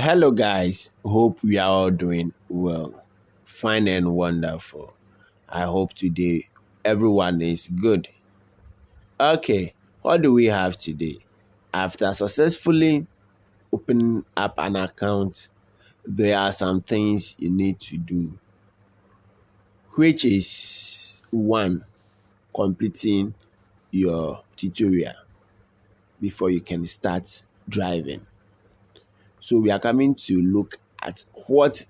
Hello, guys. Hope we are all doing well, fine and wonderful. I hope today everyone is good. Okay, what do we have today? After successfully opening up an account, there are some things you need to do, which is one, completing your tutorial before you can start driving. So we are coming to look at what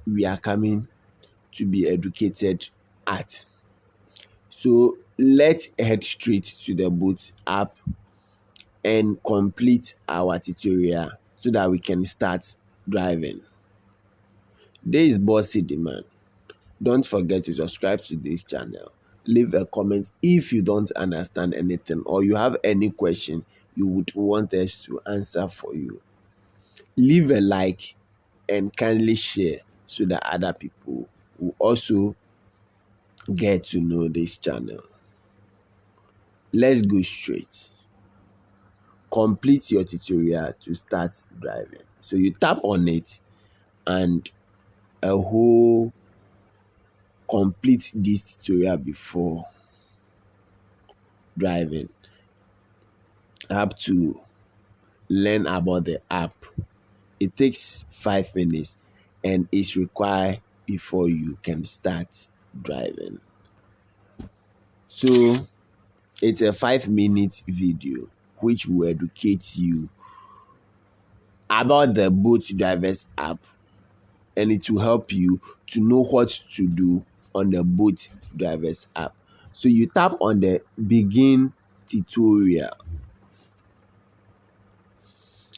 we are coming to be educated at. So let's head straight to the boat app and complete our tutorial so that we can start driving. This is Bossy Demand. Don't forget to subscribe to this channel. Leave a comment if you don't understand anything or you have any question you would want us to answer for you. Leave a like and kindly share so that other people will also get to know this channel. Let's go straight. Complete your tutorial to start driving. So you tap on it and a whole complete this tutorial before driving. I have to learn about the app. It takes 5 minutes and is required before you can start driving. So it's a 5-minute video which will educate you about the boat drivers app, and it will help you to know what to do on the boat drivers app. So you tap on the begin tutorial.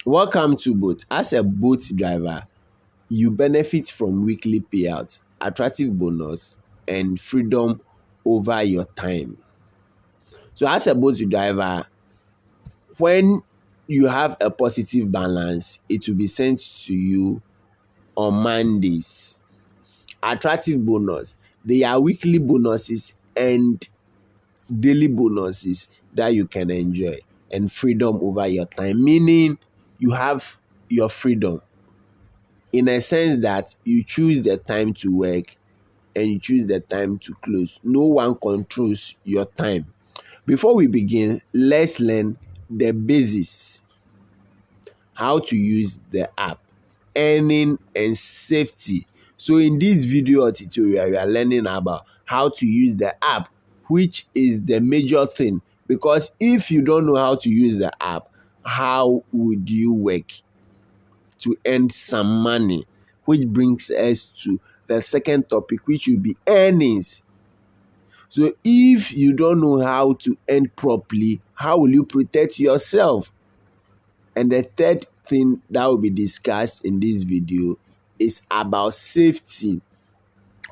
Welcome to boat. As a boat driver, you benefit from weekly payouts, attractive bonus, and freedom over your time. So as a boat driver, when you have a positive balance, it will be sent to you on Mondays. Attractive bonus. They are weekly bonuses and daily bonuses that you can enjoy, and freedom over your time, meaning you have your freedom in a sense that you choose the time to work and you choose the time to close. No one controls your time. Before we begin, let's learn the basics, how to use the app, earning and safety. So in this video or tutorial, we are learning about how to use the app, which is the major thing, because if you don't know how to use the app, how would you work to earn some money? Which brings us to the second topic, which will be earnings. So if you don't know how to earn properly, how will you protect yourself? And the third thing that will be discussed in this video is about safety.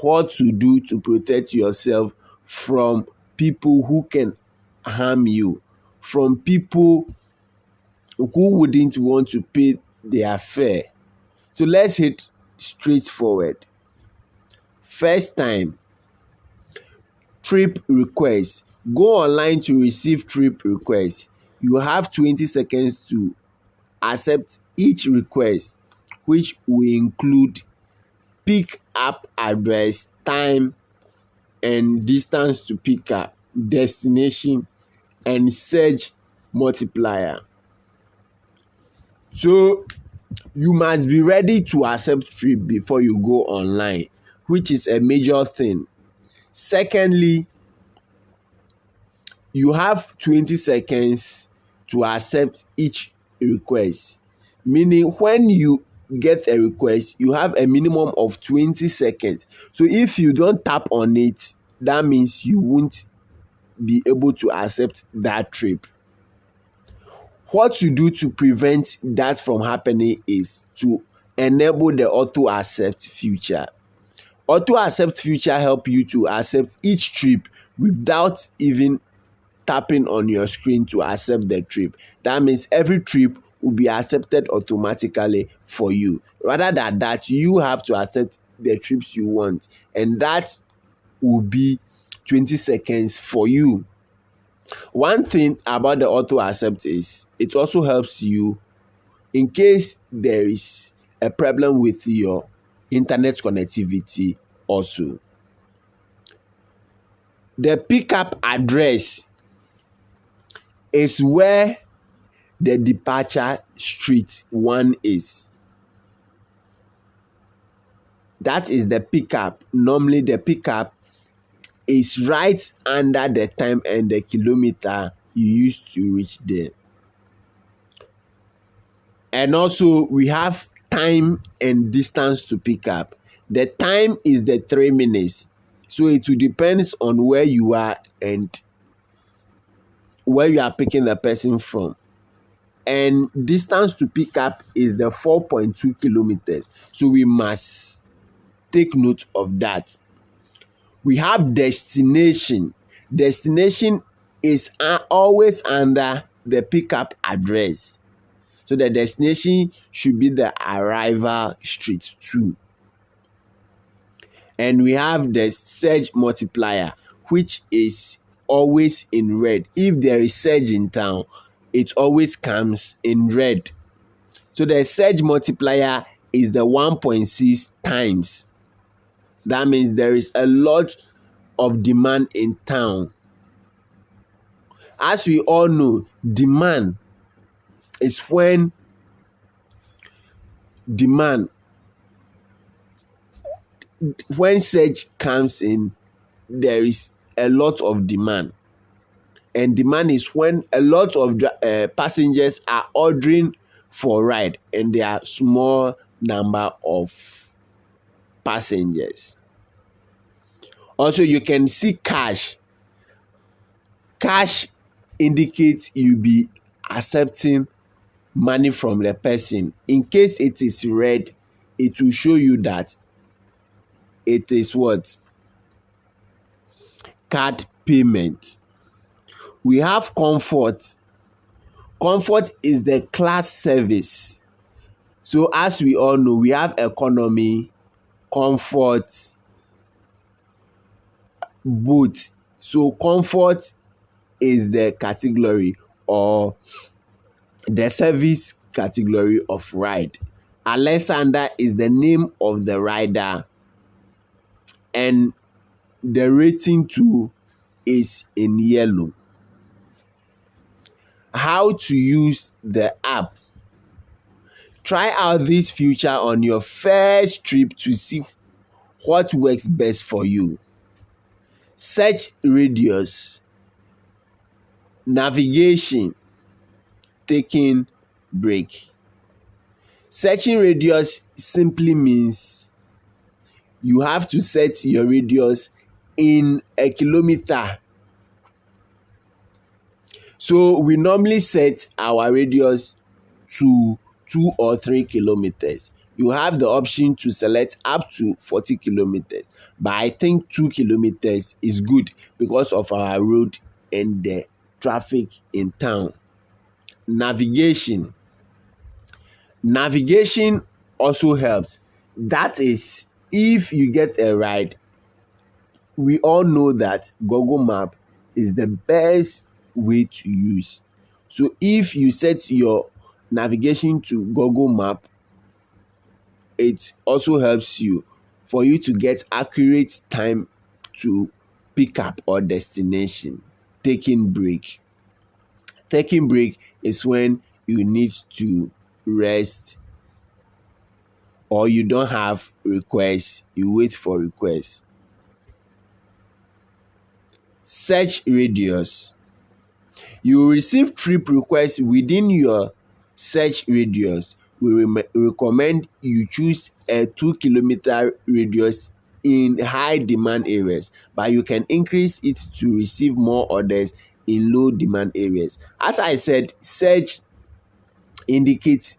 What to do to protect yourself from people who can harm you, from people who wouldn't want to pay their fare. So let's hit straight forward. First time, trip request. Go online to receive trip request. You have 20 seconds to accept each request, which will include pick up address, time and distance to pick up, destination, and surge multiplier. So you must be ready to accept trip before you go online, which is a major thing. Secondly, you have 20 seconds to accept each request, meaning when you get a request, you have a minimum of 20 seconds. So if you don't tap on it, that means you won't be able to accept that trip. What to do to prevent that from happening is to enable the auto accept feature. Auto accept feature help you to accept each trip without even tapping on your screen to accept the trip. That means every trip will be accepted automatically for you. Rather than that, you have to accept the trips you want, and that will be 20 seconds for you. One thing about the auto accept is it also helps you in case there is a problem with your internet connectivity also. The pickup address is where the departure street one is. That is the pickup. Normally the pickup is right under the time and the kilometer you used to reach there. And also we have time and distance to pick up. The time is the 3 minutes. So it will depends on where you are and where you are picking the person from. And distance to pick up is the 4.2 kilometers. So we must take note of that. We have destination. Destination is always under the pickup address. So the destination should be the arrival street 2. And we have the surge multiplier, which is always in red. If there is surge in town, it always comes in red. So the surge multiplier is the 1.6 times. That means there is a lot of demand in town. As we all know, demand is when surge comes in, there is a lot of demand. And demand is when a lot of passengers are ordering for ride and there are small number of passengers. Also, you can see cash. Cash indicates you be accepting money from the person. In case it is red, it will show you that it is what? Card payment. We have comfort. Comfort is the class service. So as we all know, we have economy, comfort, both. So comfort is the category or the service category of ride. Alexander is the name of the rider, and the rating too is in yellow. How to use the app. Try out this feature on your first trip to see what works best for you. Search radius, navigation, taking break. Searching radius simply means you have to set your radius in a kilometer. So we normally set our radius to 2 or 3 kilometers. You have the option to select up to 40 kilometers. But I think 2 kilometers is good because of our road and the traffic in town. Navigation. Navigation also helps. That is, if you get a ride, we all know that Google Map is the best way to use. So if you set your navigation to Google Map, it also helps you for you to get accurate time to pick up or destination. Taking break. Taking break is when you need to rest or you don't have requests, you wait for requests. Search radius. You will receive trip requests within your search radius. We recommend you choose a 2 kilometer radius in high demand areas, but you can increase it to receive more orders in low demand areas. As I said, search indicates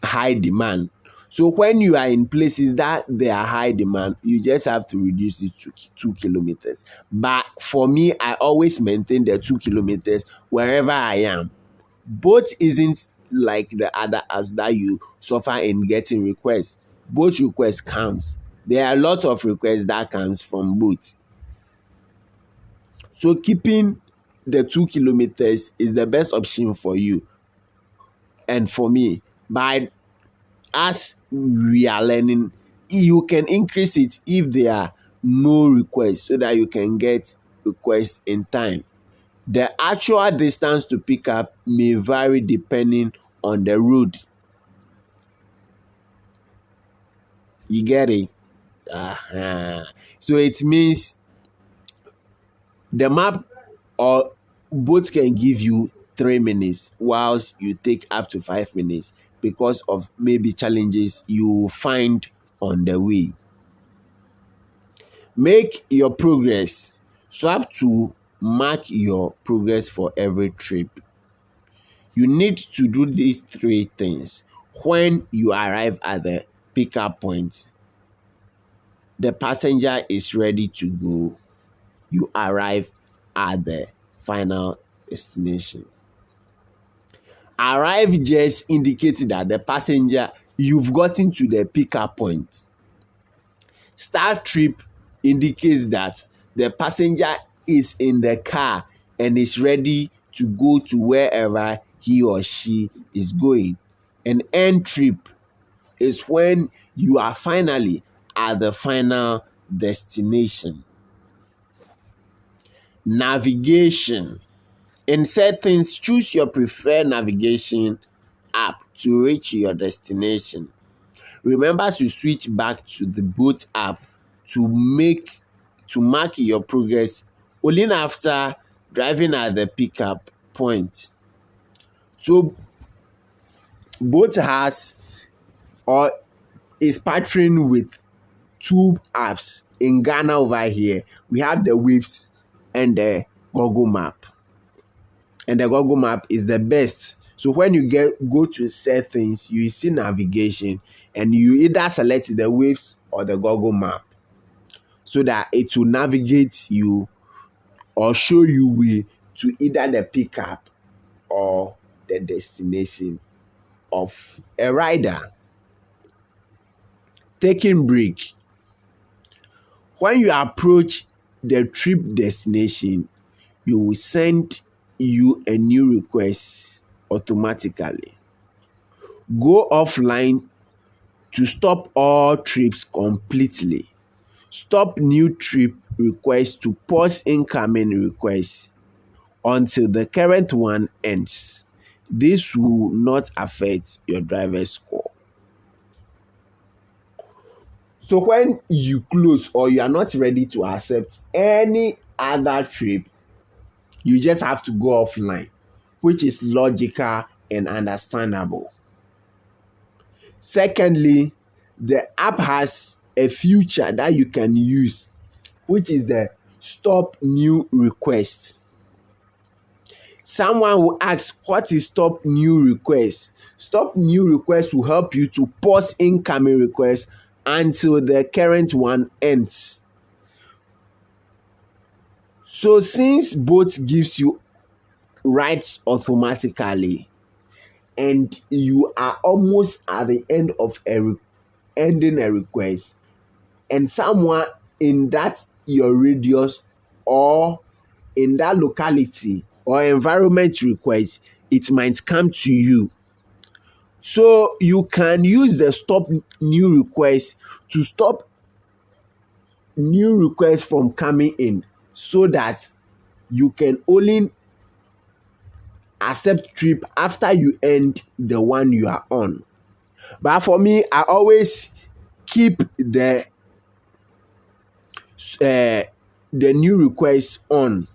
high demand. So when you are in places that they are high demand, you just have to reduce it to 2 kilometers. But for me, I always maintain the 2 kilometers wherever I am. Both isn't like the other apps that you suffer in getting requests. Both requests counts. There are lots of requests that comes from both. So keeping the 2 kilometers is the best option for you. and for me. But as we are learning, you can increase it if there are no requests, so that you can get requests in time. The actual distance to pick up may vary depending on the route. You get it? So it means the map or both can give you 3 minutes, whilst you take up to 5 minutes because of maybe challenges you find on the way. Make your progress. Swap to mark your progress for every trip. You need to do these 3 things. When you arrive at the pickup point, the passenger is ready to go. You arrive at the final destination. Arrive just indicates that the passenger, you've gotten to the pickup point. Start trip indicates that the passenger is in the car and is ready to go to wherever he or she is going. And end trip is when you are finally at the final destination. Navigation. In settings, choose your preferred navigation app to reach your destination. Remember to switch back to the boat app to mark your progress only after driving at the pickup point. So boat has or is partnering with 2 apps. In Ghana over here, we have the Waves and the Google Map. And the Google Map is the best. So when you go to settings, you see navigation, and you either select the Waves or the Google Map, so that it will navigate you or show you way to either the pickup or the destination of a rider. Taking break. When you approach the trip destination, you will send you a new request automatically. Go offline to stop all trips completely. Stop new trip requests to pause incoming requests until the current one ends. This will not affect your driver's score. So when you close or you are not ready to accept any other trip, you just have to go offline, which is logical and understandable. Secondly, the app has a feature that you can use, which is the stop new request. Someone will ask, what is stop new request? Stop new request will help you to pause incoming requests until the current one ends. So since both gives you rights automatically, and you are almost at the end of ending a request, and someone in that your radius or in that locality or environment request, it might come to you. So you can use the stop new request to stop new requests from coming in, so that you can only accept trip after you end the one you are on. But for me, I always keep the new request on.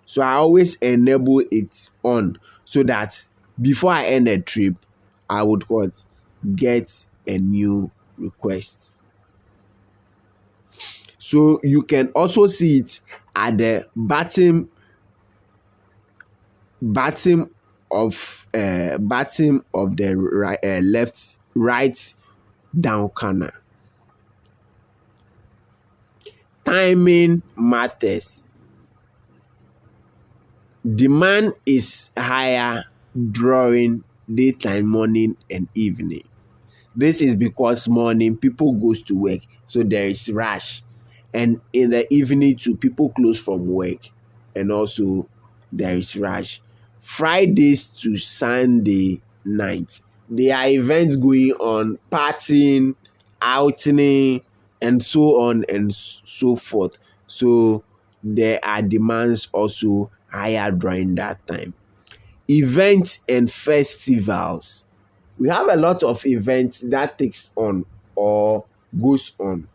So I always enable it on, so that before I end a trip, I would get a new request. So you can also see it at the bottom of the right down corner. Timing matters. Demand is higher during daytime, morning and evening. This is because morning people goes to work, so there is rush, and in the evening too, people close from work, and also there is rush. Fridays to Sunday night. There are events going on, partying, outing, and so on and so forth. So there are demands also higher during that time. Events and festivals. We have a lot of events that takes on or goes on,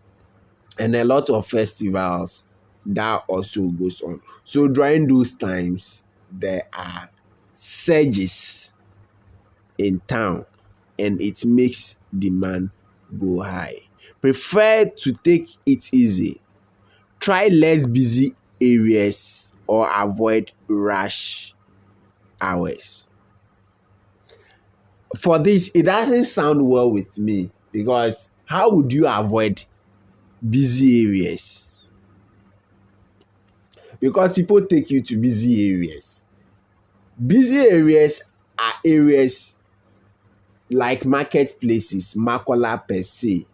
and a lot of festivals that also goes on. So during those times, there are surges in town, and it makes demand go high. Prefer to take it easy. Try less busy areas or avoid rush hours. For this, it doesn't sound well with me, because how would you avoid busy areas? Because people take you to busy areas. Busy areas are areas like marketplaces, makola per se.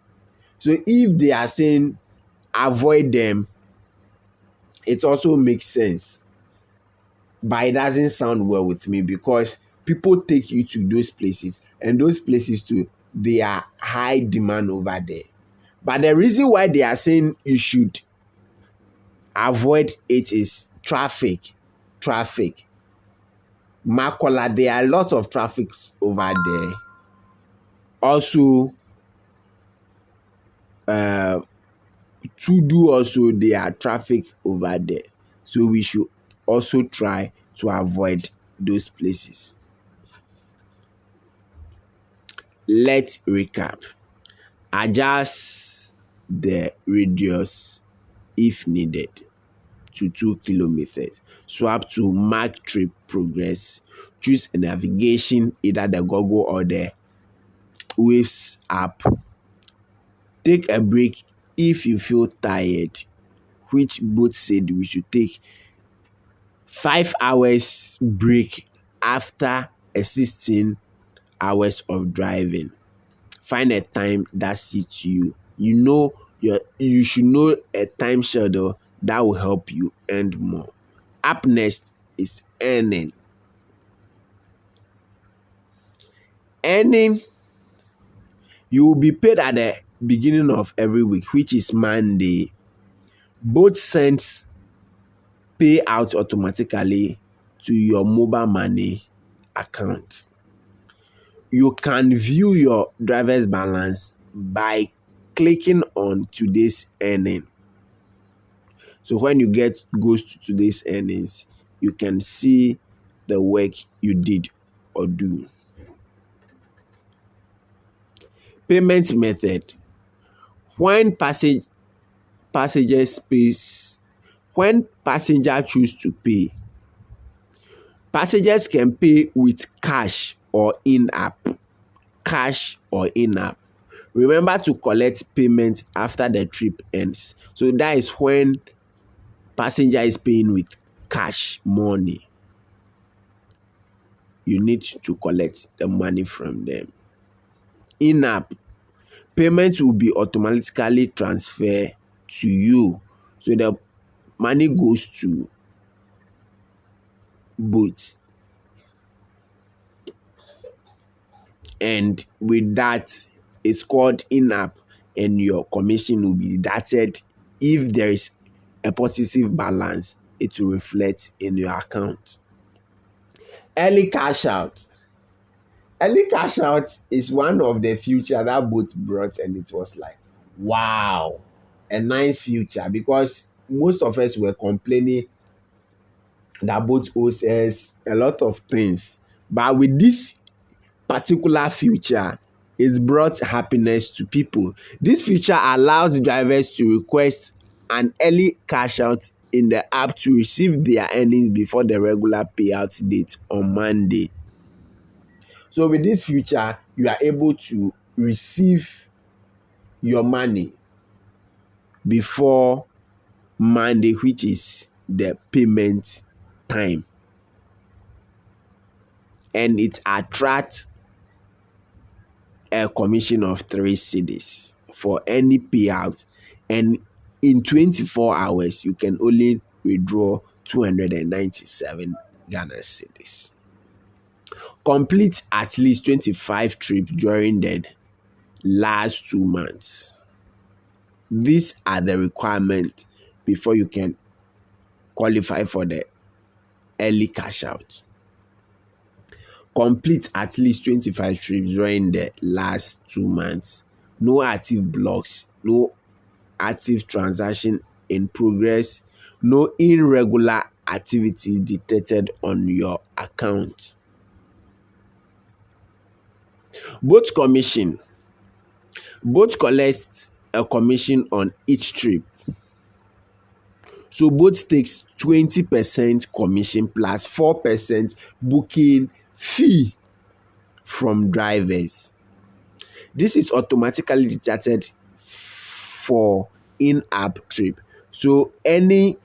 So if they are saying avoid them, it also makes sense. But it doesn't sound well with me, because people take you to those places, and those places too, they are high demand over there. But the reason why they are saying you should avoid it is traffic. Makola, there are a lot of traffic over there. Also, to do also there are traffic over there. So we should also try to avoid those places. Let's recap. Adjust the radius if needed to 2 kilometers. Swap to mark trip progress. Choose a navigation, either the Google or the Waves app. Take a break if you feel tired, which both said we should take 5 hours break after a 16 hours of driving. Find a time that suits you. You should know a time schedule that will help you earn more. Up next is earning. Earning, you will be paid at the beginning of every week, which is Monday. Both sends pay out automatically to your mobile money account. You can view your driver's balance by clicking on today's earning. So when you goes to today's earnings, you can see the work you did or do. Payment method. When passenger choose to pay, passengers can pay with cash or in-app. Remember to collect payment after the trip ends. So that is when passenger is paying with cash money. You need to collect the money from them. In-app payment will be automatically transferred to you, so the money goes to both. And with that, it's called in-app, and your commission will be deducted. If there is a positive balance, it will reflect in your account. Early cash out. Early cash out is one of the feature that both brought, and it was like, wow, a nice future, because most of us were complaining that both owes us a lot of things. But with this particular feature, it brought happiness to people. This feature allows drivers to request an early cash out in the app to receive their earnings before the regular payout date on Monday. So with this feature, you are able to receive your money before Monday, which is the payment time. And it attracts a commission of 3 cedis for any payout, and in 24 hours you can only withdraw 297 Ghana cedis. Complete at least 25 trips during the last 2 months. These are the requirements before you can qualify for the early cash out. Complete at least 25 trips during the last 2 months. No active blocks, no active transaction in progress, no irregular activity detected on your account. Both commission, both collect a commission on each trip. So both takes 20% commission plus 4% booking fee from drivers. This is automatically deducted for in-app trip. So any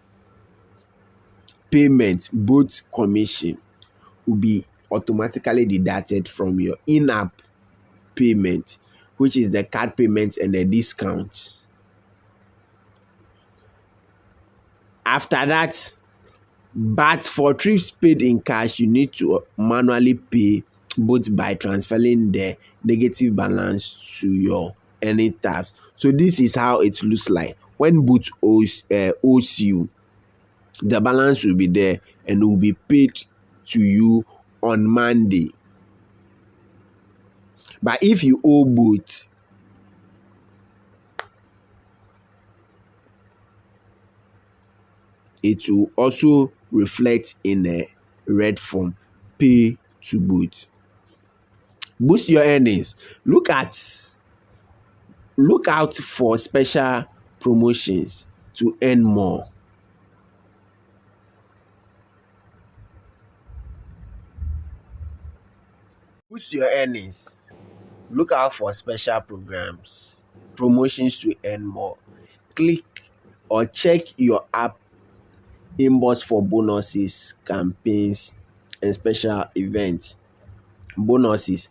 payment, both commission, will be automatically deducted from your in-app payment, which is the card payment and the discount. After that, but for trips paid in cash, you need to manually pay both by transferring the negative balance to your earning tabs. So this is how it looks like. When both owes you, the balance will be there and will be paid to you on Monday. But if you owe both, it will also reflect in a red form, pay to both. Boost your earnings. Look out for special promotions to earn more. Boost your earnings. Look out for special promotions to earn more. Click or check your app inbox for bonuses, campaigns, and special events. Bonuses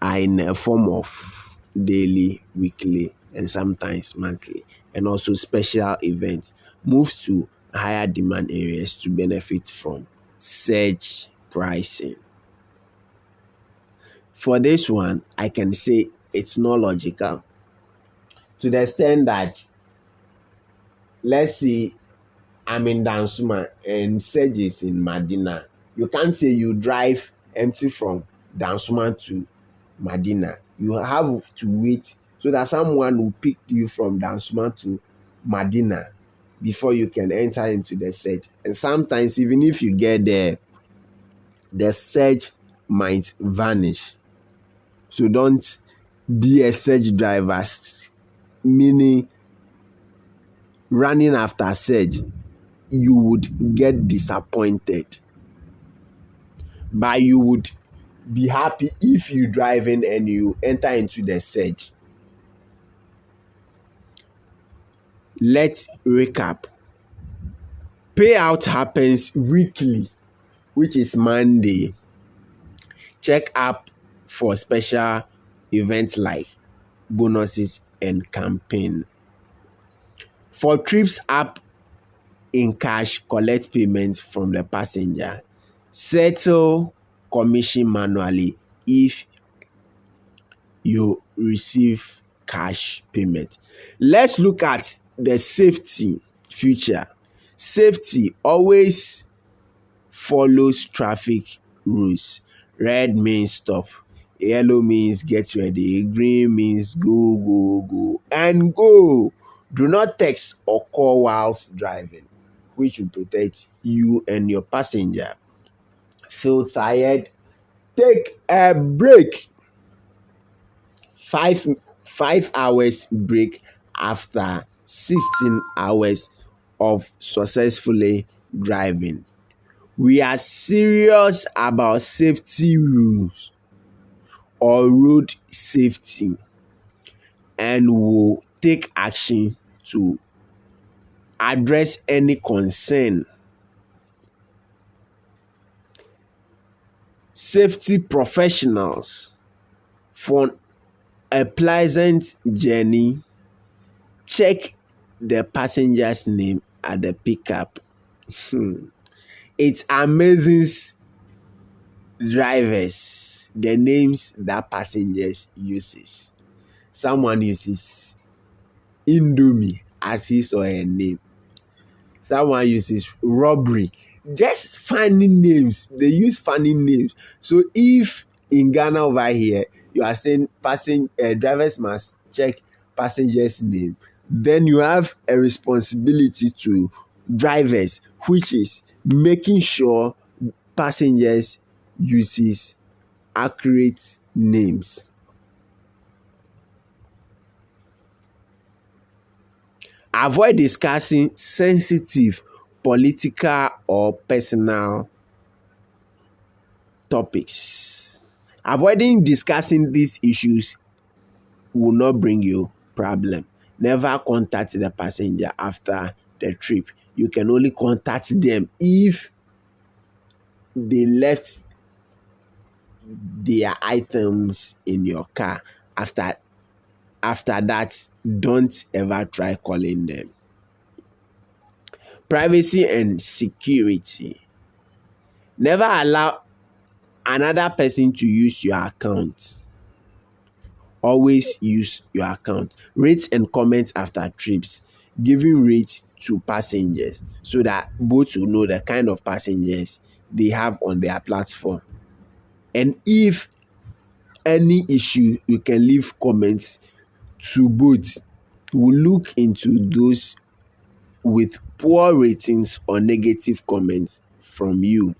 are in a form of daily, weekly, and sometimes monthly, and also special events. Move to higher demand areas to benefit from surge pricing. For this one, I can say it's not logical to the extent that, let's say I'm in Dansuma and Sedge is in Medina. You can't say you drive empty from Dansuma to Medina. You have to wait so that someone will pick you from Dansuma to Medina before you can enter into the Sedge. And sometimes even if you get there, the Sedge might vanish. So don't be a Sedge driver, meaning running after Sedge, you would get disappointed. But you would be happy if you drive in and you enter into the Sedge. Let's recap. Payout happens weekly, which is Monday. Check app for special events like bonuses and campaign. For trips app in cash, collect payments from the passenger. Settle commission manually if you receive cash payment. Let's look at the safety feature. Safety always follows traffic rules. Red means stop. Yellow means get ready. Green means go, go, go, and go. Do not text or call whilst driving, which will protect you and your passenger. Feel tired? Take a break. Five hours break after 16 hours of successfully driving. We are serious about safety rules or road safety and will take action to address any concern. Safety professionals, for a pleasant journey, check the passenger's name at the pickup. It amazes drivers, the names that passengers uses. Someone uses Indomie as his or her name. Someone uses robbery. Just funny names. They use funny names. So if in Ghana over here you are saying drivers must check passengers' name, then you have a responsibility to drivers, which is making sure passengers uses accurate names. Avoid discussing sensitive political or personal topics. Avoiding discussing these issues will not bring you problem. Never contact the passenger after the trip. You can only contact them if they left their items in your car. After that, don't ever try calling them. Privacy and security. Never allow another person to use your account. Always use your account. Rate and comment after trips. Giving rate to passengers so that both will know the kind of passengers they have on their platform. And if any issue, you can leave comments to both. We'll look into those with poor ratings or negative comments from you.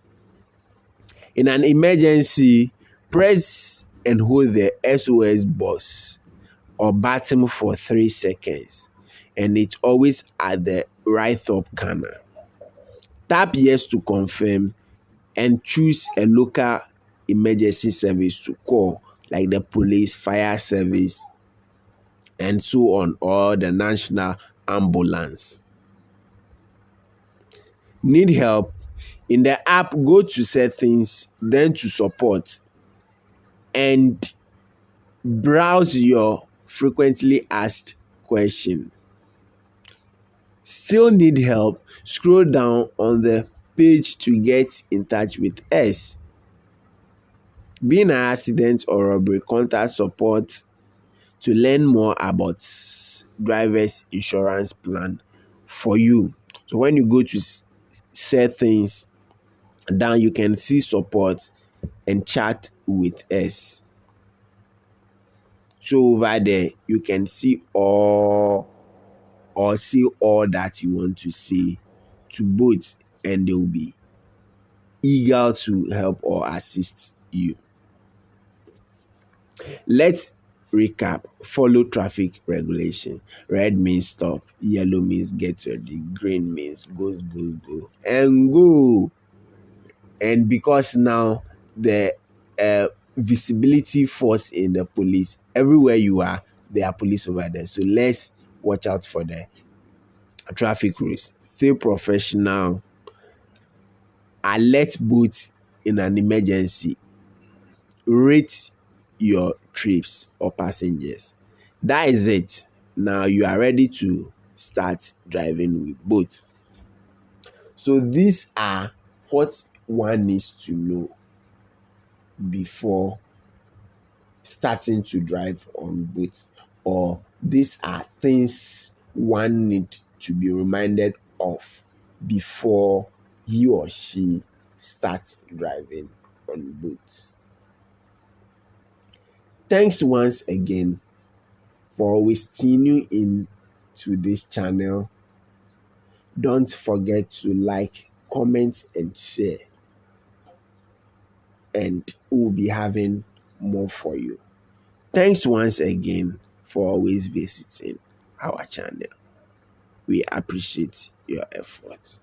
In an emergency, press and hold the SOS box or button for 3 seconds, and it's always at the right top corner. Tap yes to confirm and choose a local emergency service to call, like the police, fire service, and so on, or the national ambulance. Need help? In the app, go to settings, then to support, and browse your frequently asked question. Still need help? Scroll down on the page to get in touch with us. Being an accident or robbery, contact support to learn more about driver's insurance plan for you. So when you go to settings, down you can see support and chat with us. So over there you can see all that you want to say to both, and they will be eager to help or assist you. Let's recap. Follow traffic regulation. Red means stop, yellow means get ready, green means go, and go. And because now the visibility force in the police, everywhere you are, there are police over there. So let's watch out for the traffic rules. Stay professional. Alert both in an emergency. Rate your trips or passengers. That is it. Now you are ready to start driving with both. So these are what one needs to know before starting to drive on both, or these are things one need to be reminded of before he or she starts driving on both. Thanks once again for always tuning in to this channel. Don't forget to like, comment, and share. And we'll be having more for you. Thanks once again for always visiting our channel. We appreciate your effort.